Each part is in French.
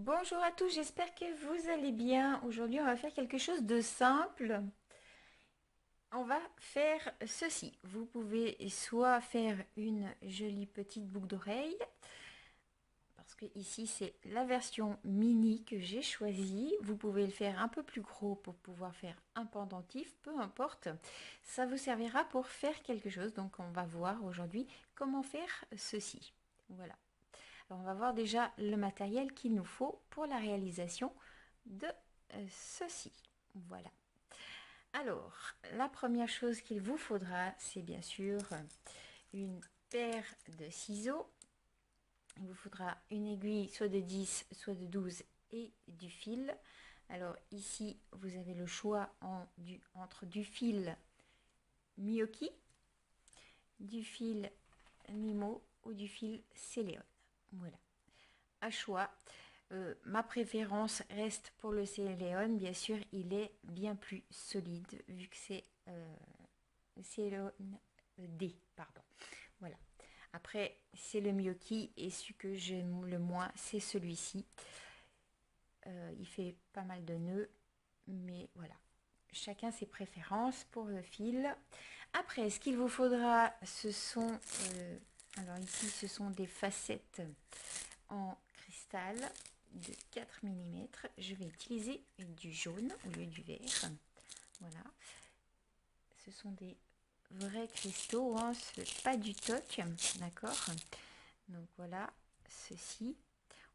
Bonjour à tous, j'espère que vous allez bien. Aujourd'hui, on va faire quelque chose de simple. On va faire ceci. Vous pouvez soit faire une jolie petite boucle d'oreille, parce que ici c'est la version mini que j'ai choisie. Vous pouvez le faire un peu plus gros pour pouvoir faire un pendentif, peu importe. Ça vous servira pour faire quelque chose. Donc on va voir aujourd'hui comment faire ceci. Voilà. Alors, on va voir déjà le matériel qu'il nous faut pour la réalisation de ceci. Voilà. Alors, la première chose qu'il vous faudra, c'est bien sûr une paire de ciseaux. Il vous faudra une aiguille soit de 10, soit de 12 et du fil. Alors ici, vous avez le choix entre du fil Miyoki, du fil Nimo ou du fil Céléon. Voilà. À choix. Ma préférence reste pour le Céléon. Bien sûr, il est bien plus solide vu que c'est Céléon D. Pardon. Voilà. Après, c'est le Miyoki et celui que j'aime le moins, c'est celui-ci. Il fait pas mal de nœuds, mais voilà. Chacun ses préférences pour le fil. Après, ce qu'il vous faudra, ce sont... alors ici, ce sont des facettes en cristal de 4 mm. Je vais utiliser du jaune au lieu du vert. Voilà. Ce sont des vrais cristaux, hein, pas du toc, d'accord. Donc voilà, ceci.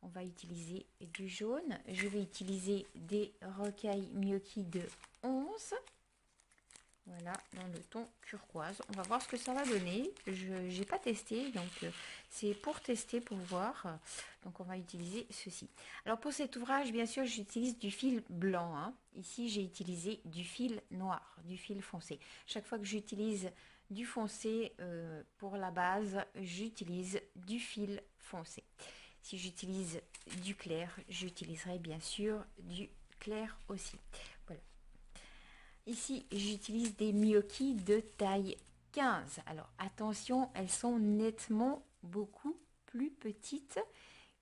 On va utiliser du jaune. Je vais utiliser des rocailles Miyoki de 11. Voilà, dans le ton turquoise. On va voir ce que ça va donner. Je n'ai pas testé, donc c'est pour tester, pour voir. Donc on va utiliser ceci. Alors pour cet ouvrage, bien sûr, j'utilise du fil blanc, hein. Ici, j'ai utilisé du fil noir, du fil foncé. Chaque fois que j'utilise du foncé pour la base, j'utilise du fil foncé. Si j'utilise du clair, j'utiliserai bien sûr du clair aussi. Voilà. Ici, j'utilise des Miyoki de taille 15. Alors attention, elles sont nettement beaucoup plus petites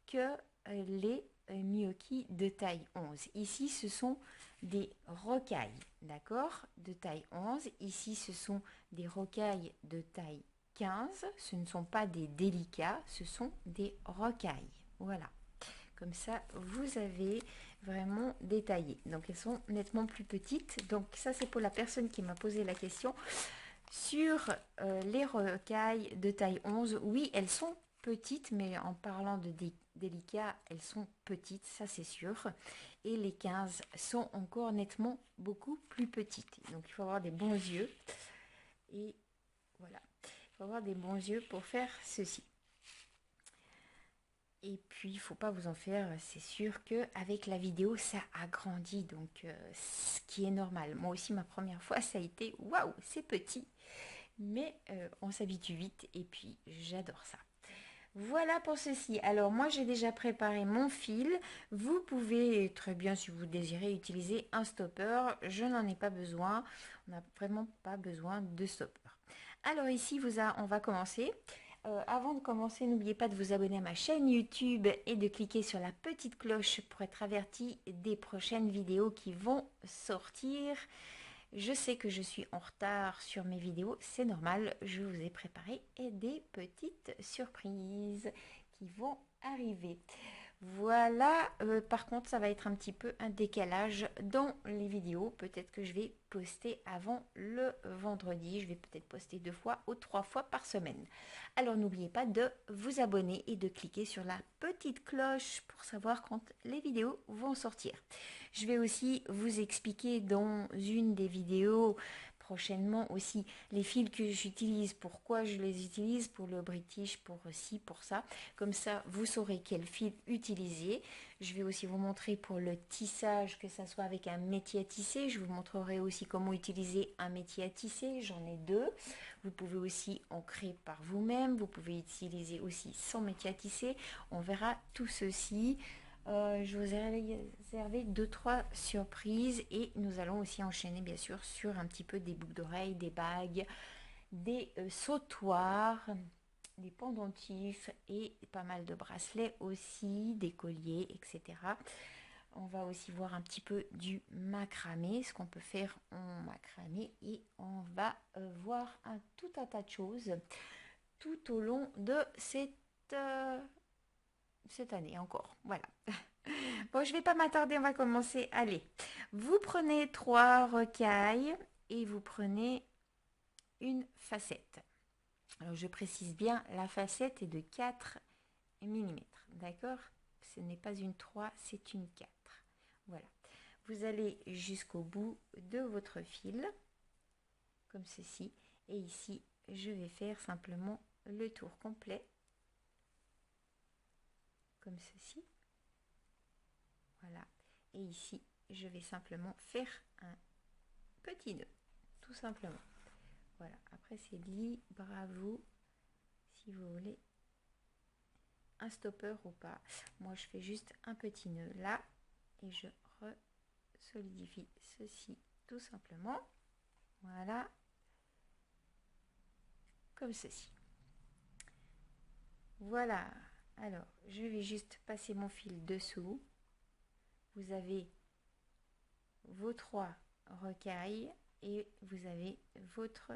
que les Miyoki de taille 11. Ici, ce sont des rocailles, d'accord, de taille 11. Ici, ce sont des rocailles de taille 15. Ce ne sont pas des délicats, ce sont des rocailles. Voilà. Comme ça, vous avez vraiment détaillé. Donc, elles sont nettement plus petites. Donc, ça, c'est pour la personne qui m'a posé la question. Sur les rocailles de taille 11, oui, elles sont petites, mais en parlant de délicat, elles sont petites, ça c'est sûr. Et les 15 sont encore nettement beaucoup plus petites. Donc, il faut avoir des bons yeux. Et voilà, il faut avoir des bons yeux pour faire ceci. Et puis, il ne faut pas vous en faire, c'est sûr qu'avec la vidéo, ça agrandit, donc ce qui est normal. Moi aussi, ma première fois, ça a été, waouh, c'est petit, mais on s'habitue vite et puis j'adore ça. Voilà pour ceci. Alors, moi, j'ai déjà préparé mon fil. Vous pouvez très bien, si vous désirez, utiliser un stopper. Je n'en ai pas besoin. On n'a vraiment pas besoin de stopper. Alors ici, on va commencer. Avant de commencer, n'oubliez pas de vous abonner à ma chaîne YouTube et de cliquer sur la petite cloche pour être averti des prochaines vidéos qui vont sortir. Je sais que je suis en retard sur mes vidéos, c'est normal, je vous ai préparé des petites surprises qui vont arriver. Voilà, par contre, ça va être un petit peu un décalage dans les vidéos. Peut-être que je vais poster avant le vendredi. Je vais peut-être poster 2 fois ou 3 fois par semaine. Alors, n'oubliez pas de vous abonner et de cliquer sur la petite cloche pour savoir quand les vidéos vont sortir. Je vais aussi vous expliquer dans une des vidéos prochainement aussi les fils que j'utilise, pourquoi je les utilise pour le British, pour ci, pour ça. Comme ça, vous saurez quel fil utiliser. Je vais aussi vous montrer pour le tissage, que ça soit avec un métier à tisser. Je vous montrerai aussi comment utiliser un métier à tisser. J'en ai 2. Vous pouvez aussi en créer par vous-même. Vous pouvez utiliser aussi sans métier à tisser. On verra tout ceci. Je vous ai réservé 2-3 surprises et nous allons aussi enchaîner bien sûr sur un petit peu des boucles d'oreilles, des bagues, des sautoirs. des pendentifs et pas mal de bracelets aussi, des colliers, etc. On va aussi voir un petit peu du macramé, ce qu'on peut faire en macramé, et on va voir tout un tas de choses tout au long de cette année encore. Voilà. Bon, je vais pas m'attarder, on va commencer. Allez, vous prenez 3 rocailles et vous prenez une facette. Alors, je précise bien, la facette est de 4 millimètres, d'accord? Ce n'est pas une 3, c'est une 4. Voilà. Vous allez jusqu'au bout de votre fil, comme ceci. Et ici, je vais faire simplement le tour complet, comme ceci. Voilà. Et ici, je vais simplement faire un petit nœud, tout simplement. Voilà. Après, c'est libre à vous, si vous voulez un stopper ou pas. Moi, je fais juste un petit nœud là et je solidifie ceci tout simplement. Voilà. Comme ceci. Voilà. Alors, je vais juste passer mon fil dessous. Vous avez vos 3 rocailles et vous avez votre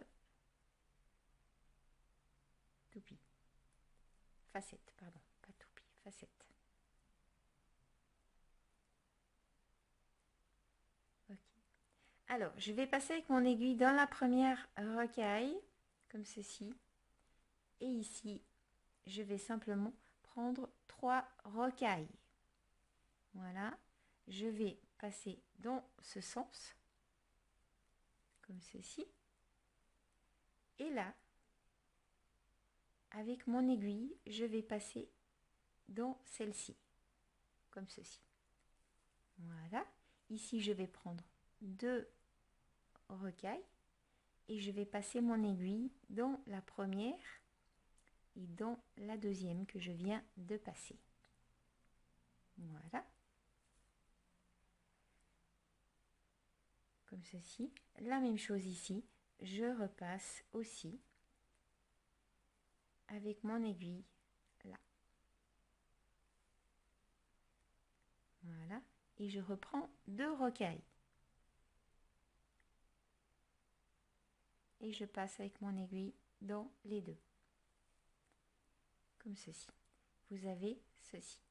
toupie. Facette, pardon, pas toupie, facette. Ok. Alors, je vais passer avec mon aiguille dans la première rocaille, comme ceci. Et ici, je vais simplement prendre 3 rocailles. Voilà. Je vais passer dans ce sens, comme ceci. Et là, avec mon aiguille, je vais passer dans celle-ci, comme ceci. Voilà. Ici, je vais prendre 2 rocailles et je vais passer mon aiguille dans la première et dans la deuxième que je viens de passer. Voilà. Comme ceci. La même chose ici. Je repasse aussi avec mon aiguille là. Voilà. Et je reprends 2 rocailles. Et je passe avec mon aiguille dans les deux. Comme ceci. Vous avez ceci.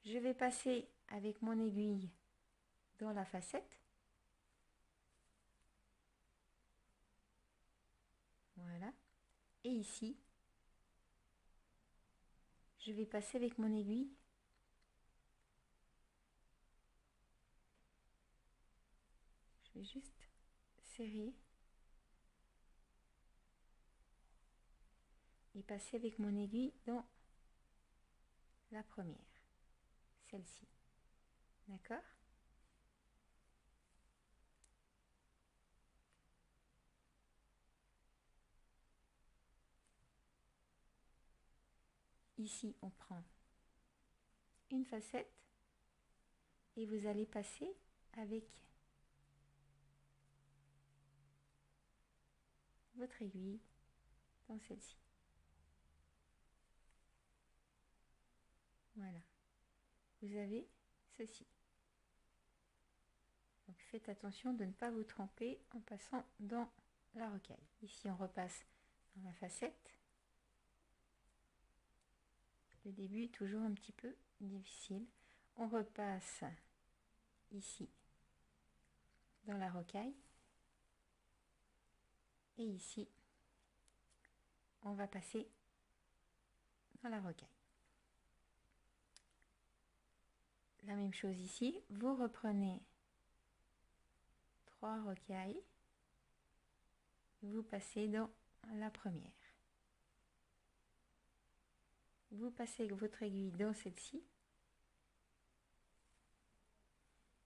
Je vais passer avec mon aiguille dans la facette. Voilà. Et ici, je vais passer avec mon aiguille je vais juste serrer et passer avec mon aiguille dans la première, celle-ci. D'accord? Ici, on prend une facette et vous allez passer avec votre aiguille dans celle-ci. Voilà. Vous avez ceci. Donc faites attention de ne pas vous tromper en passant dans la rocaille. Ici, on repasse dans la facette. Le début est toujours un petit peu difficile. On repasse ici dans la rocaille. Et ici, on va passer dans la rocaille. La même chose ici, vous reprenez 3 rocailles, vous passez dans la première. Vous passez avec votre aiguille dans celle-ci.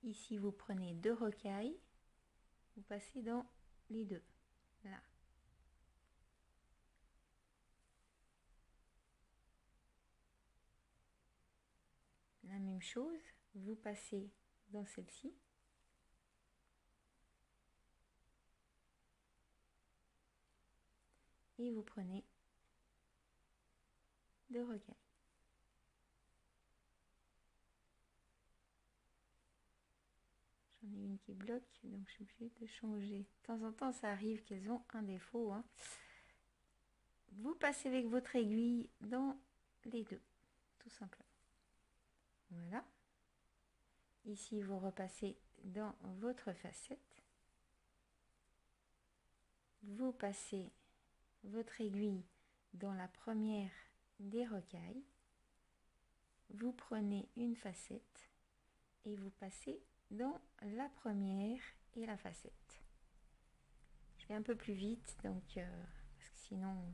Ici, vous prenez 2 rocailles, vous passez dans les deux. Là. La même chose, vous passez dans celle-ci. Et vous prenez de rocaille. J'en ai une qui bloque, donc je suis obligée de changer. De temps en temps, ça arrive qu'elles ont un défaut, hein. Vous passez avec votre aiguille dans les deux, tout simplement. Voilà. Ici, vous repassez dans votre facette. Vous passez votre aiguille dans la première des rocailles. Vous prenez une facette et vous passez dans la première et la facette. Je vais un peu plus vite, donc parce que sinon,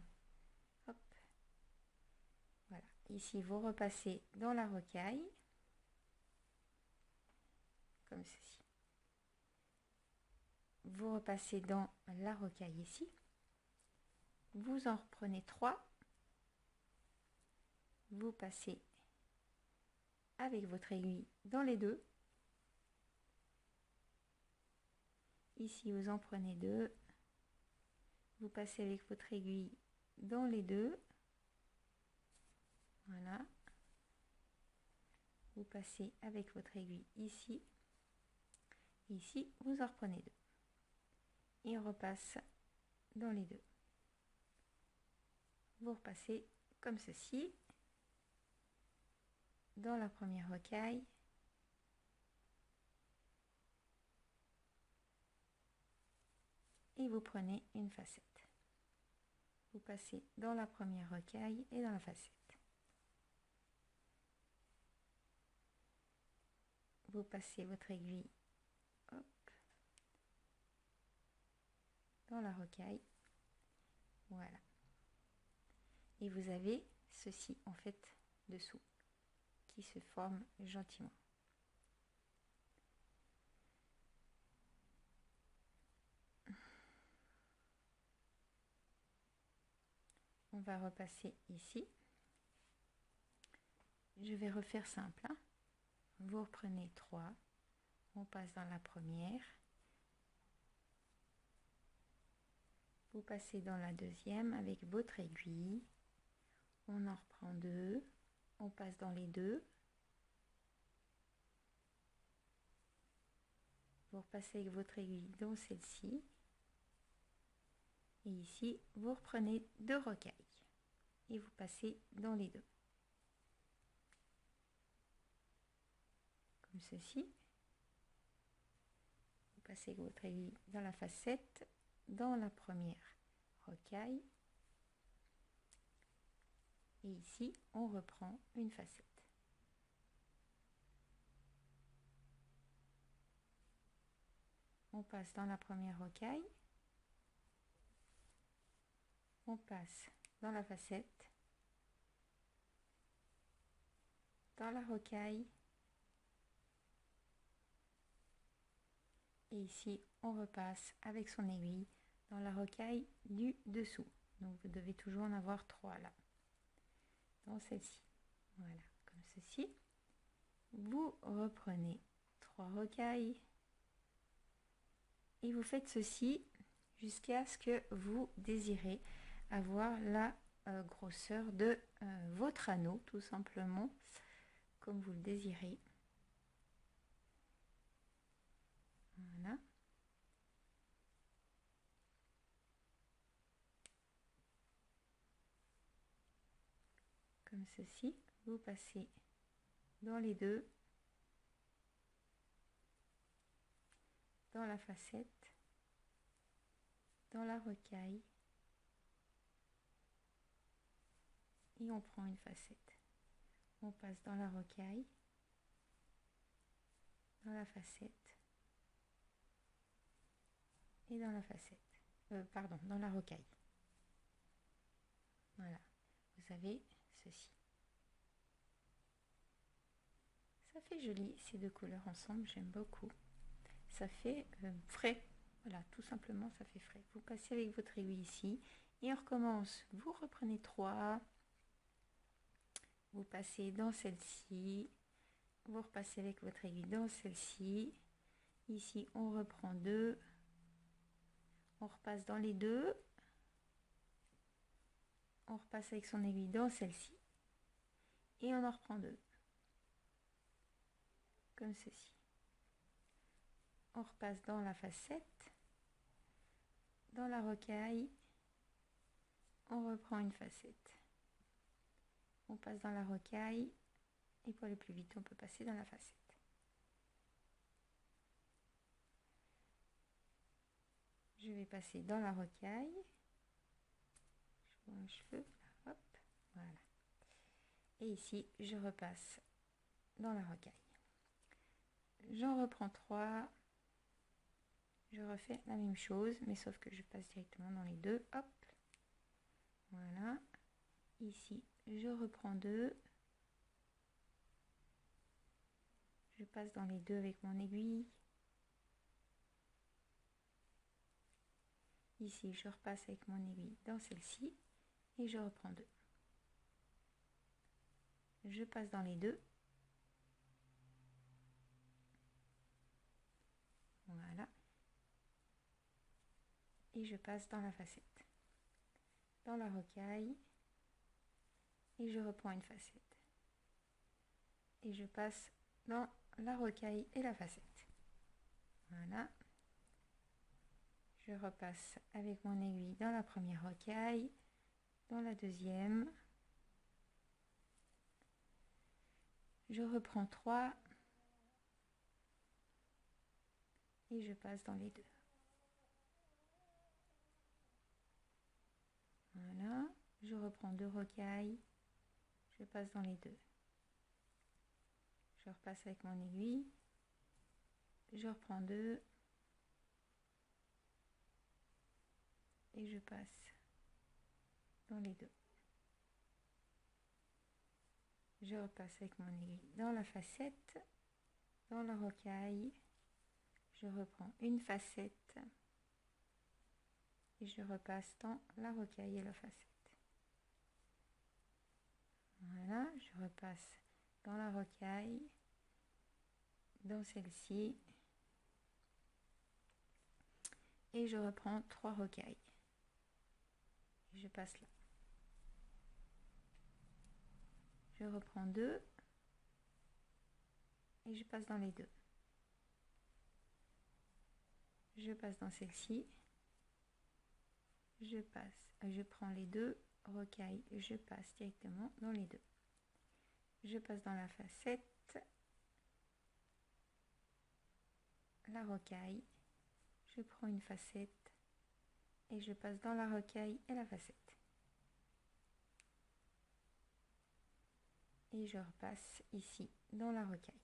hop, voilà. Ici, vous repassez dans la rocaille, comme ceci. Vous repassez dans la rocaille ici. Vous en reprenez 3. Vous passez avec votre aiguille dans les deux. Ici, vous en prenez 2. Vous passez avec votre aiguille dans les deux. Voilà. Vous passez avec votre aiguille ici. Ici, vous en reprenez 2. Et on repasse dans les deux. Vous repassez comme ceci. Dans la première rocaille. Et vous prenez une facette. Vous passez dans la première rocaille et dans la facette. Vous passez votre aiguille, hop, dans la rocaille. Voilà. Et vous avez ceci en fait dessous qui se forme gentiment. On va repasser ici. Je vais refaire simple, hein. Vous reprenez 3, on passe dans la première, vous passez dans la deuxième avec votre aiguille, on en reprend 2, on passe dans les deux, vous repassez avec votre aiguille dans celle-ci, et ici vous reprenez 2 rocailles et vous passez dans les deux. Comme ceci. Vous passez avec votre aiguille dans la facette, dans la première rocaille. Et ici, on reprend une facette. On passe dans la première rocaille. On passe dans la facette, dans la rocaille. Et ici, on repasse avec son aiguille dans la rocaille du dessous. Donc, vous devez toujours en avoir 3 là, dans celle-ci. Voilà, comme ceci. Vous reprenez 3 rocailles et vous faites ceci jusqu'à ce que vous désirez avoir la grosseur de votre anneau, tout simplement, comme vous le désirez. Voilà. Comme ceci, vous passez dans les deux, dans la facette, dans la rocaille, et on prend une facette. On passe dans la rocaille, dans la facette, et dans la facette. Pardon, dans la rocaille. Voilà, vous avez ceci. Ça fait joli ces deux couleurs ensemble, j'aime beaucoup. Ça fait frais, voilà, tout simplement ça fait frais. Vous passez avec votre aiguille ici et on recommence. Vous reprenez 3, vous passez dans celle-ci, vous repassez avec votre aiguille dans celle-ci. Ici on reprend 2, on repasse dans les deux, on repasse avec son aiguille dans celle-ci et on en reprend 2. Comme ceci. On repasse dans la facette, dans la rocaille, on reprend une facette. On passe dans la rocaille et pour aller plus vite, on peut passer dans la facette. Je vais passer dans la rocaille. Je vois un cheveu, là, hop, voilà. Et ici, je repasse dans la rocaille. J'en reprends 3. Je refais la même chose, mais sauf que je passe directement dans les 2. Hop, voilà. Ici, je reprends 2. Je passe dans les 2 avec mon aiguille. Ici, je repasse avec mon aiguille dans celle-ci et je reprends 2. Je passe dans les 2. Voilà. Et je passe dans la facette. Dans la rocaille. Et je reprends une facette. Et je passe dans la rocaille et la facette. Voilà. Je repasse avec mon aiguille dans la première rocaille, dans la deuxième. Je reprends 3 et je passe dans les 2. Voilà, je reprends 2 rocailles, je passe dans les 2. Je repasse avec mon aiguille, je reprends 2 et je passe dans les 2. Je repasse avec mon aiguille dans la facette, dans la rocaille, je reprends une facette et je repasse dans la rocaille et la facette. Voilà, je repasse dans la rocaille, dans celle-ci, et je reprends 3 rocailles. Et je passe là. Je reprends 2 et je passe dans les 2. Je passe dans celle-ci, je prends les 2 rocailles, je passe directement dans les 2. Je passe dans la facette, la rocaille, je prends une facette et je passe dans la rocaille et la facette. Et je repasse ici dans la rocaille.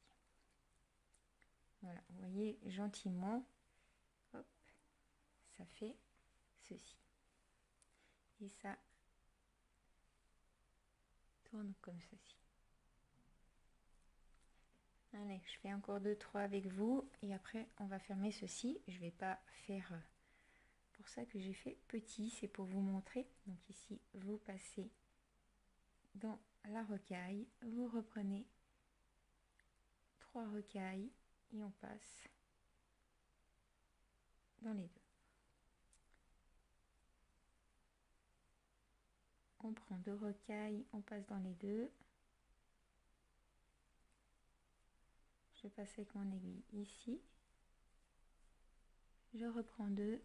Voilà, vous voyez gentiment, hop, ça fait ceci. Et ça tourne comme ceci. Allez, je fais encore 2-3 avec vous et après on va fermer ceci. Je vais pas faire pour ça que j'ai fait petit, c'est pour vous montrer. Donc ici, vous passez dans la rocaille, vous reprenez 3 rocailles et on passe dans les 2. On prend 2 rocailles, on passe dans les 2. Je passe avec mon aiguille ici. Je reprends 2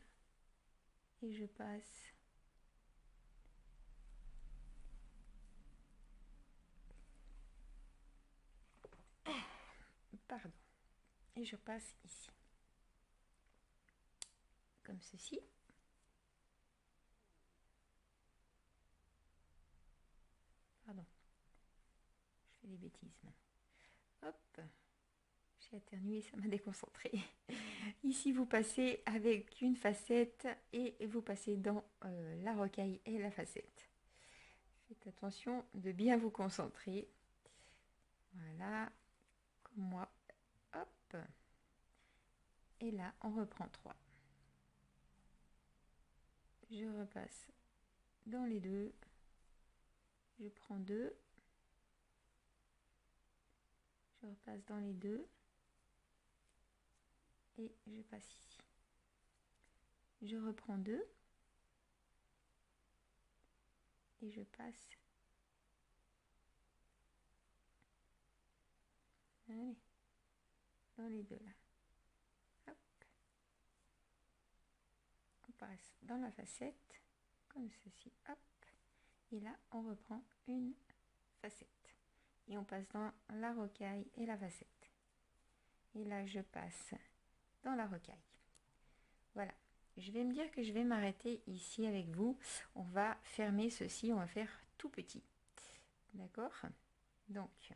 et je passe pardon, et je passe ici comme ceci. Pardon, je fais des bêtises maintenant. Hop, j'ai éternué, ça m'a déconcentré. Ici vous passez avec une facette et vous passez dans la rocaille et la facette. Faites attention de bien vous concentrer. Voilà, comme moi. Hop. Et là, on reprend 3. Je repasse dans les 2. Je prends 2. Je repasse dans les 2. Et je passe ici. Je reprends 2. Et je passe Allez, dans les deux là. Hop. On passe dans la facette, comme ceci. Hop. Et là, on reprend une facette. Et on passe dans la rocaille et la facette. Et là, je passe dans la rocaille. Voilà. Je vais me dire que je vais m'arrêter ici avec vous. On va fermer ceci, on va faire tout petit. D'accord? Donc,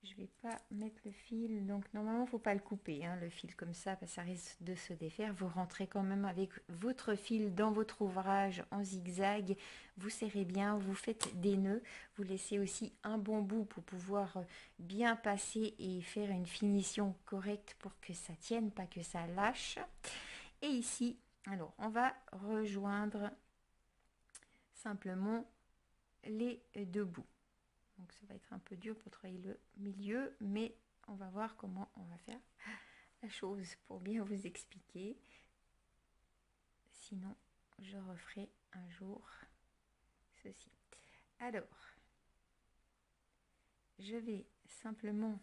je vais pas mettre le fil. Donc, normalement, il ne faut pas le couper, hein, le fil comme ça, parce que ça risque de se défaire. Vous rentrez quand même avec votre fil dans votre ouvrage en zigzag. Vous serrez bien, vous faites des nœuds. Vous laissez aussi un bon bout pour pouvoir bien passer et faire une finition correcte pour que ça tienne, pas que ça lâche. Et ici, alors, on va rejoindre simplement les deux bouts. Donc ça va être un peu dur pour travailler le milieu, mais on va voir comment on va faire la chose pour bien vous expliquer. Sinon, je referai un jour ceci. Alors, je vais simplement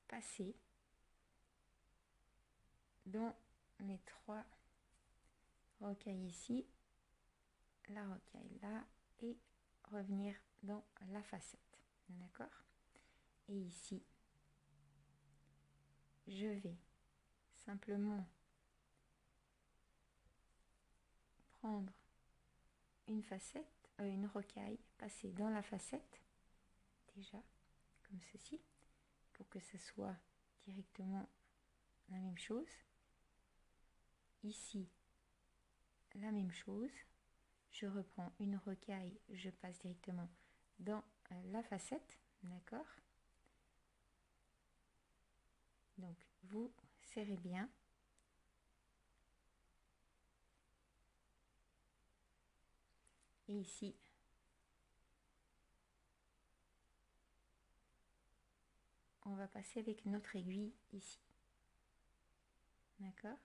passer dans les trois rocailles ici, la rocaille là, et revenir dans la facette. D'accord? Et ici, je vais simplement prendre une facette, une rocaille, passer dans la facette, déjà, comme ceci, pour que ce soit directement la même chose. Ici, la même chose. Je reprends une rocaille, je passe directement dans la facette, d'accord? Donc, vous serrez bien. Et ici, on va passer avec notre aiguille ici. D'accord?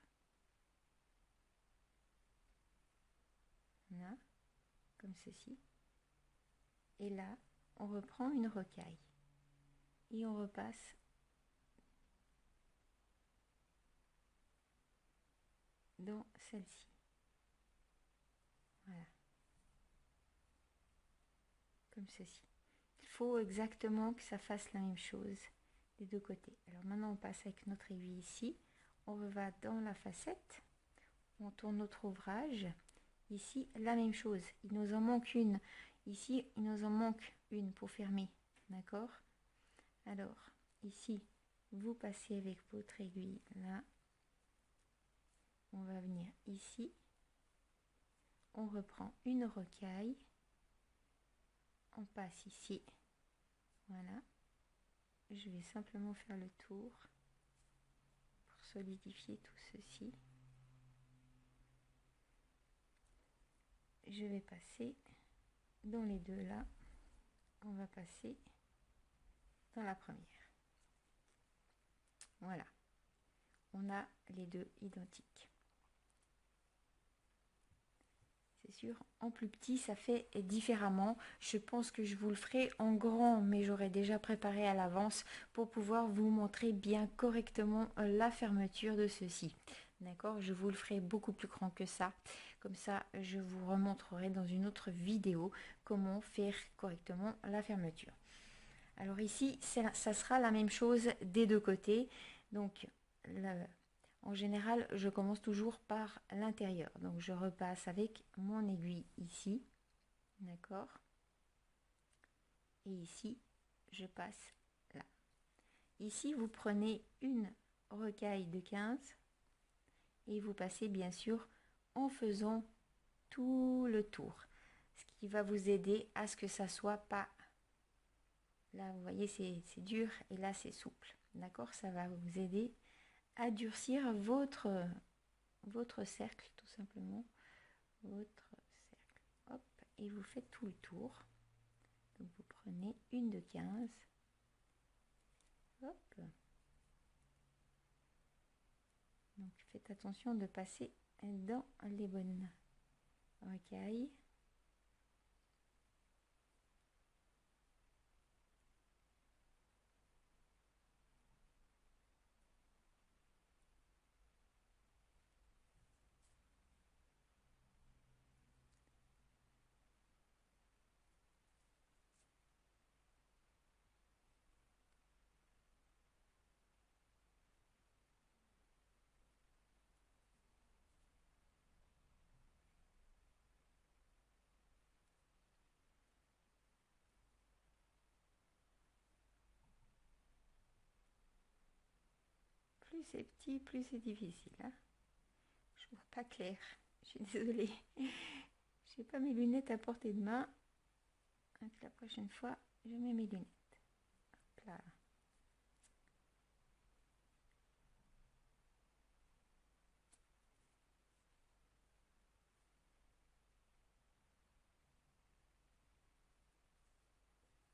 Là, comme ceci. Et là, on reprend une rocaille. Et on repasse dans celle-ci. Voilà. Comme ceci. Il faut exactement que ça fasse la même chose des deux côtés. Alors maintenant, on passe avec notre aiguille ici. On va dans la facette. On tourne notre ouvrage. Ici, la même chose. Il nous en manque une. Ici, il nous en manque une pour fermer. D'accord? Alors, ici, vous passez avec votre aiguille là. On va venir ici. On reprend une rocaille. On passe ici. Voilà. Je vais simplement faire le tour pour solidifier tout ceci. Je vais passer dans les deux là. On va passer dans la première. Voilà. On a les deux identiques. C'est sûr, en plus petit, ça fait différemment. Je pense que je vous le ferai en grand, mais j'aurai déjà préparé à l'avance pour pouvoir vous montrer bien correctement la fermeture de ceci. D'accord? Je vous le ferai beaucoup plus grand que ça. Comme ça, je vous remontrerai dans une autre vidéo comment faire correctement la fermeture. Alors ici, ça sera la même chose des deux côtés. Donc, en général, je commence toujours par l'intérieur. Donc, je repasse avec mon aiguille ici. D'accord? Et ici, je passe là. Ici, vous prenez une rocaille de 15 et vous passez bien sûr en faisant tout le tour. Ce qui va vous aider à ce que ça soit pas... Là, vous voyez, c'est dur et là, c'est souple. D'accord? Ça va vous aider à durcir votre cercle, tout simplement. Votre cercle. Hop, et vous faites tout le tour. Donc, vous prenez une de 15. Hop. Donc, faites attention de passer dans les bonnes rocailles. c'est petit, plus c'est difficile. Hein. Je vois pas clair. Je suis désolée. Je n'ai pas mes lunettes à portée de main. Donc, la prochaine fois, je mets mes lunettes. Hop là.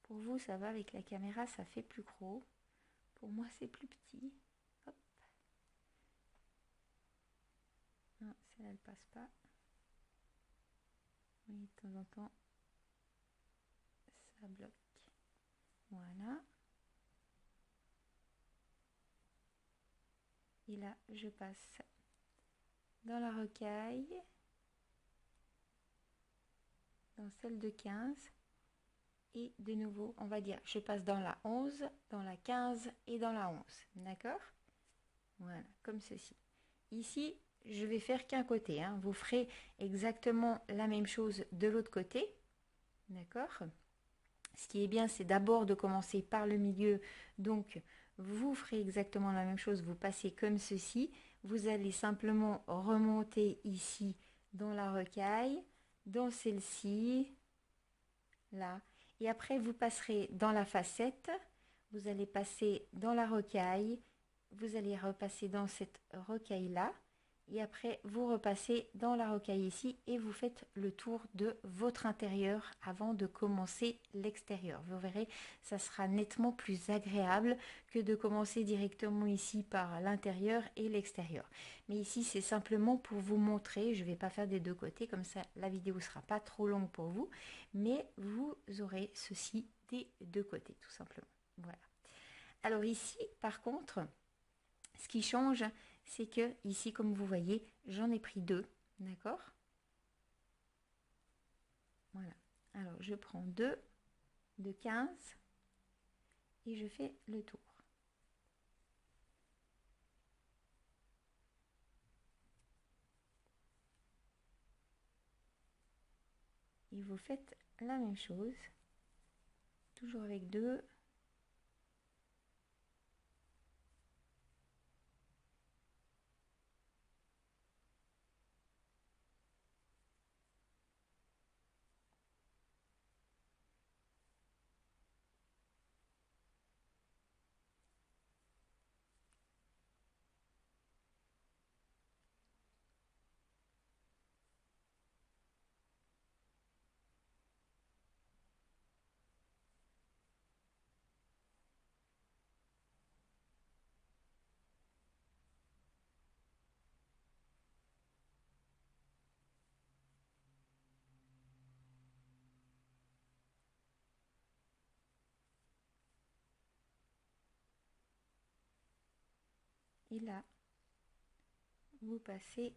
Pour vous, ça va avec la caméra, ça fait plus gros. Pour moi, c'est plus petit. Hop. Non, celle-là, elle passe pas. Oui, de temps en temps, ça bloque. Voilà. Et là, je passe dans la rocaille, dans celle de 15. Et de nouveau, on va dire, je passe dans la 11, dans la 15 et dans la 11. D'accord? Voilà, comme ceci. Ici, je vais faire qu'un côté. Hein. Vous ferez exactement la même chose de l'autre côté. D'accord? Ce qui est bien, c'est d'abord de commencer par le milieu. Donc, vous ferez exactement la même chose. Vous passez comme ceci. Vous allez simplement remonter ici dans la rocaille, dans celle-ci, là. Et après, vous passerez dans la facette. Vous allez passer dans la rocaille. Vous allez repasser dans cette rocaille-là. Et après, vous repassez dans la rocaille ici et vous faites le tour de votre intérieur avant de commencer l'extérieur. Vous verrez, ça sera nettement plus agréable que de commencer directement ici par l'intérieur et l'extérieur. Mais ici, c'est simplement pour vous montrer. Je ne vais pas faire des deux côtés, comme ça la vidéo ne sera pas trop longue pour vous. Mais vous aurez ceci des deux côtés, tout simplement. Voilà. Alors ici, par contre, ce qui change, c'est que ici, comme vous voyez, j'en ai pris deux, d'accord? Voilà. Alors, je prends deux de 15 et je fais le tour. Et vous faites la même chose, toujours avec deux. Et là, vous passez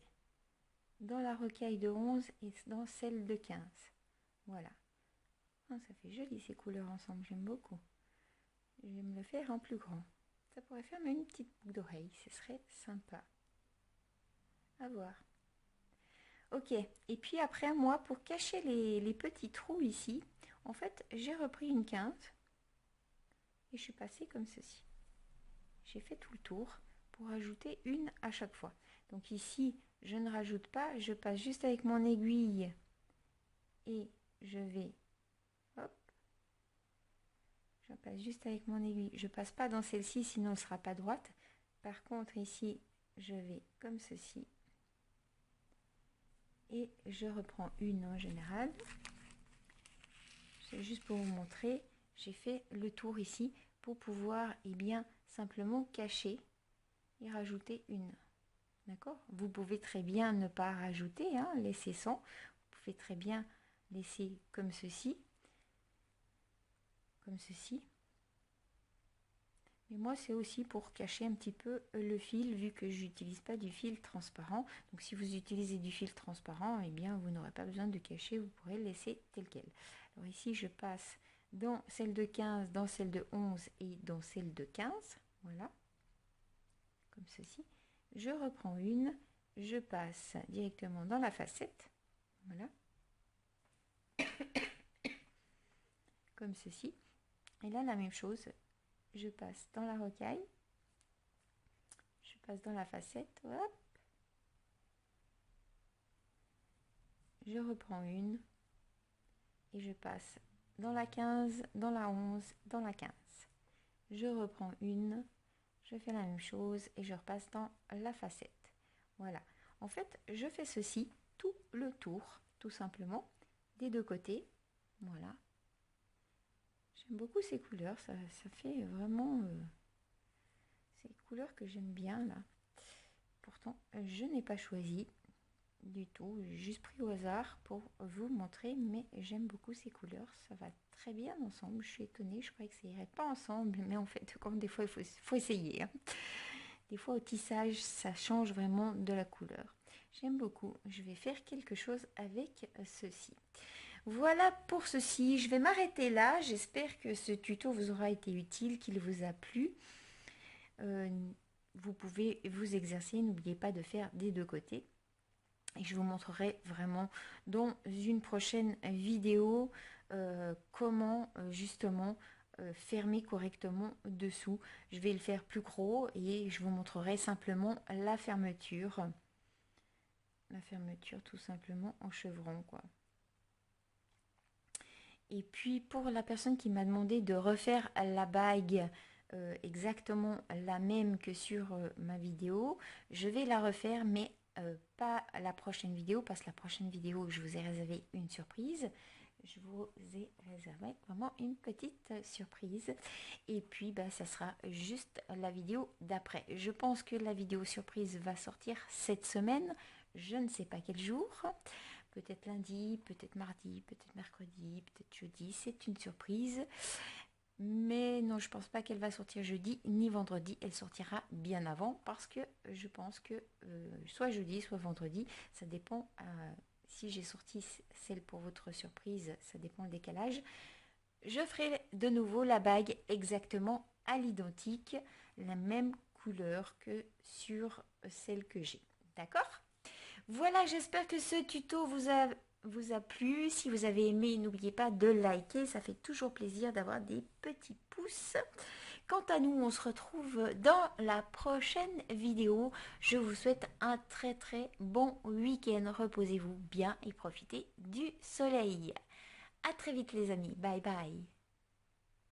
dans la rocaille de 11 et dans celle de 15. Voilà. Oh, ça fait joli ces couleurs ensemble, j'aime beaucoup. Je vais me le faire en plus grand. Ça pourrait faire même une petite boucle d'oreille, ce serait sympa. À voir. Ok, et puis après, moi, pour cacher les petits trous ici, en fait, j'ai repris une 15 et je suis passée comme ceci. J'ai fait tout le tour pour ajouter une à chaque fois. Donc ici, je ne rajoute pas, je passe juste avec mon aiguille et je vais, hop, je passe juste avec mon aiguille. Je passe pas dans celle-ci, sinon elle ne sera pas droite. Par contre, ici, je vais comme ceci. Et je reprends une en général. C'est juste pour vous montrer. J'ai fait le tour ici pour pouvoir bien simplement cacher et rajouter une. D'accord? Vous pouvez très bien ne pas rajouter, hein, laisser sans. Vous pouvez très bien laisser comme ceci. Comme ceci. Mais moi, c'est aussi pour cacher un petit peu le fil, vu que je n'utilise pas du fil transparent. Donc, si vous utilisez du fil transparent, eh bien, vous n'aurez pas besoin de cacher, vous pourrez le laisser tel quel. Alors ici, je passe dans celle de 15, dans celle de 11 et dans celle de 15. Voilà. Comme ceci. Je reprends une, je passe directement dans la facette. Voilà. Comme ceci. Et là, la même chose. Je passe dans la rocaille. Je passe dans la facette, hop. Je reprends une et je passe dans la 15, dans la 11, dans la 15. Je reprends une, je fais la même chose et je repasse dans la facette. Voilà. En fait, je fais ceci tout le tour, tout simplement, des deux côtés. Voilà. J'aime beaucoup ces couleurs, ça fait vraiment... ces couleurs que j'aime bien là. Pourtant, je n'ai pas choisi du tout, j'ai juste pris au hasard pour vous montrer, mais j'aime beaucoup ces couleurs, ça va très bien ensemble. Je suis étonnée, je croyais que ça irait pas ensemble, mais en fait, comme des fois, il faut essayer, hein. Des fois, au tissage, ça change vraiment de la couleur. J'aime beaucoup. Je vais faire quelque chose avec ceci. Voilà pour ceci. Je vais m'arrêter là. J'espère que ce tuto vous aura été utile, qu'il vous a plu. Vous pouvez vous exercer. N'oubliez pas de faire des deux côtés. Et je vous montrerai vraiment dans une prochaine vidéo comment justement fermer correctement dessous. Je vais le faire plus gros et je vous montrerai simplement la fermeture. La fermeture tout simplement en chevron quoi. Et puis pour la personne qui m'a demandé de refaire la bague exactement la même que sur ma vidéo, je vais la refaire mais pas la prochaine vidéo parce que la prochaine vidéo je vous ai réservé une surprise. Je vous ai réservé vraiment une petite surprise et puis bah, ça sera juste la vidéo d'après. Je pense que la vidéo surprise va sortir cette semaine, je ne sais pas quel jour, peut-être lundi, peut-être mardi, peut-être mercredi, peut-être jeudi, c'est une surprise. Mais non, je pense pas qu'elle va sortir jeudi ni vendredi. Elle sortira bien avant parce que je pense que soit jeudi, soit vendredi, ça dépend. Si j'ai sorti celle pour votre surprise, ça dépend le décalage. Je ferai de nouveau la bague exactement à l'identique, la même couleur que sur celle que j'ai. D'accord? Voilà, j'espère que ce tuto vous a plu. Si vous avez aimé, n'oubliez pas de liker. Ça fait toujours plaisir d'avoir des petits pouces. Quant à nous, on se retrouve dans la prochaine vidéo. Je vous souhaite un très très bon week-end. Reposez-vous bien et profitez du soleil. À très vite les amis. Bye bye.